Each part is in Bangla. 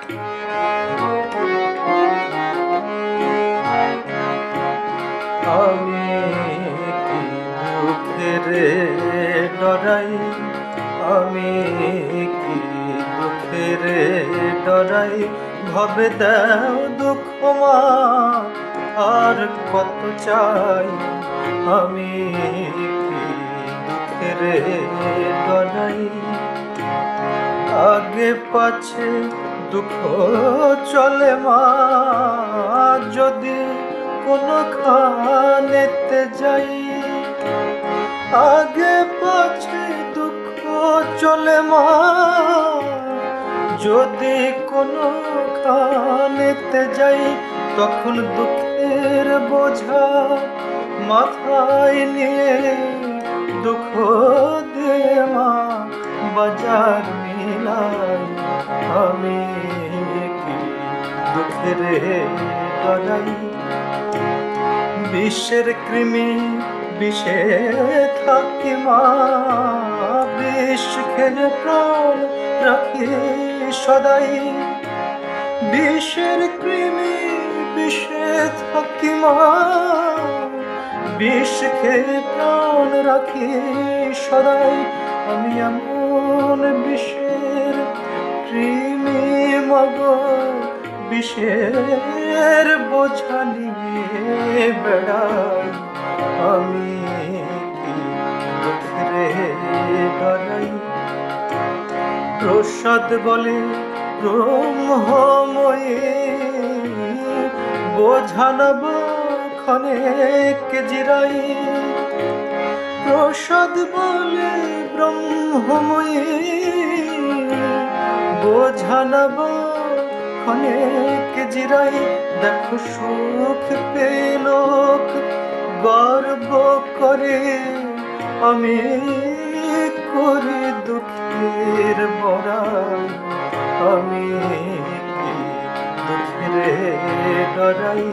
আমি কি দুঃখের ডরাই, আমি কি দুঃখের ডরাই, ভবে দাও দুঃখ মা আর কত চাই। আমি কি দুঃখের ডরাই, আগে পাছে দুঃখ চলে মা, যদি কোনখানেতে যাই। আগে পাছে দুঃখ চলে মা, যদি কোনখানেতে যাই। তখন দুঃখের বোঝা মাথায় নিয়ে দুঃখ দিয়ে মা বাজার মিলাই। আমি কি দুঃখের ডরাই, বিষের কৃমি বিষে থাকি মা, বিষ খেয়ে প্রাণ রাখি সদাই। বিষের কৃমি বিষে থাকি মা, বিষ খেয়ে প্রাণ রাখি সদাই। আমি এমন বিষের কৃমি মগো, বিষের বোঝা নিয়ে বেড়াই। আমি কি দুঃখের ডরাই, প্রসাদ বলে ব্রহ্মময়ী, বোঝা নেব ক্ষণেক জিরাই। প্রসাদ বলে ব্রহ্মময়ী, বোঝা নেব ক্ষণেক জিরাই। দেখো সুখ পেল গর্ব করে, আমি করি দুঃখের বড়াই। আমি কি দুঃখের ডরাই,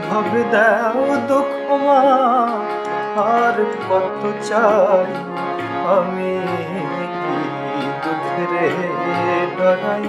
ভবে দাও দুঃখ মা আর কত চাই। আমি কি দুঃখের ডরাই।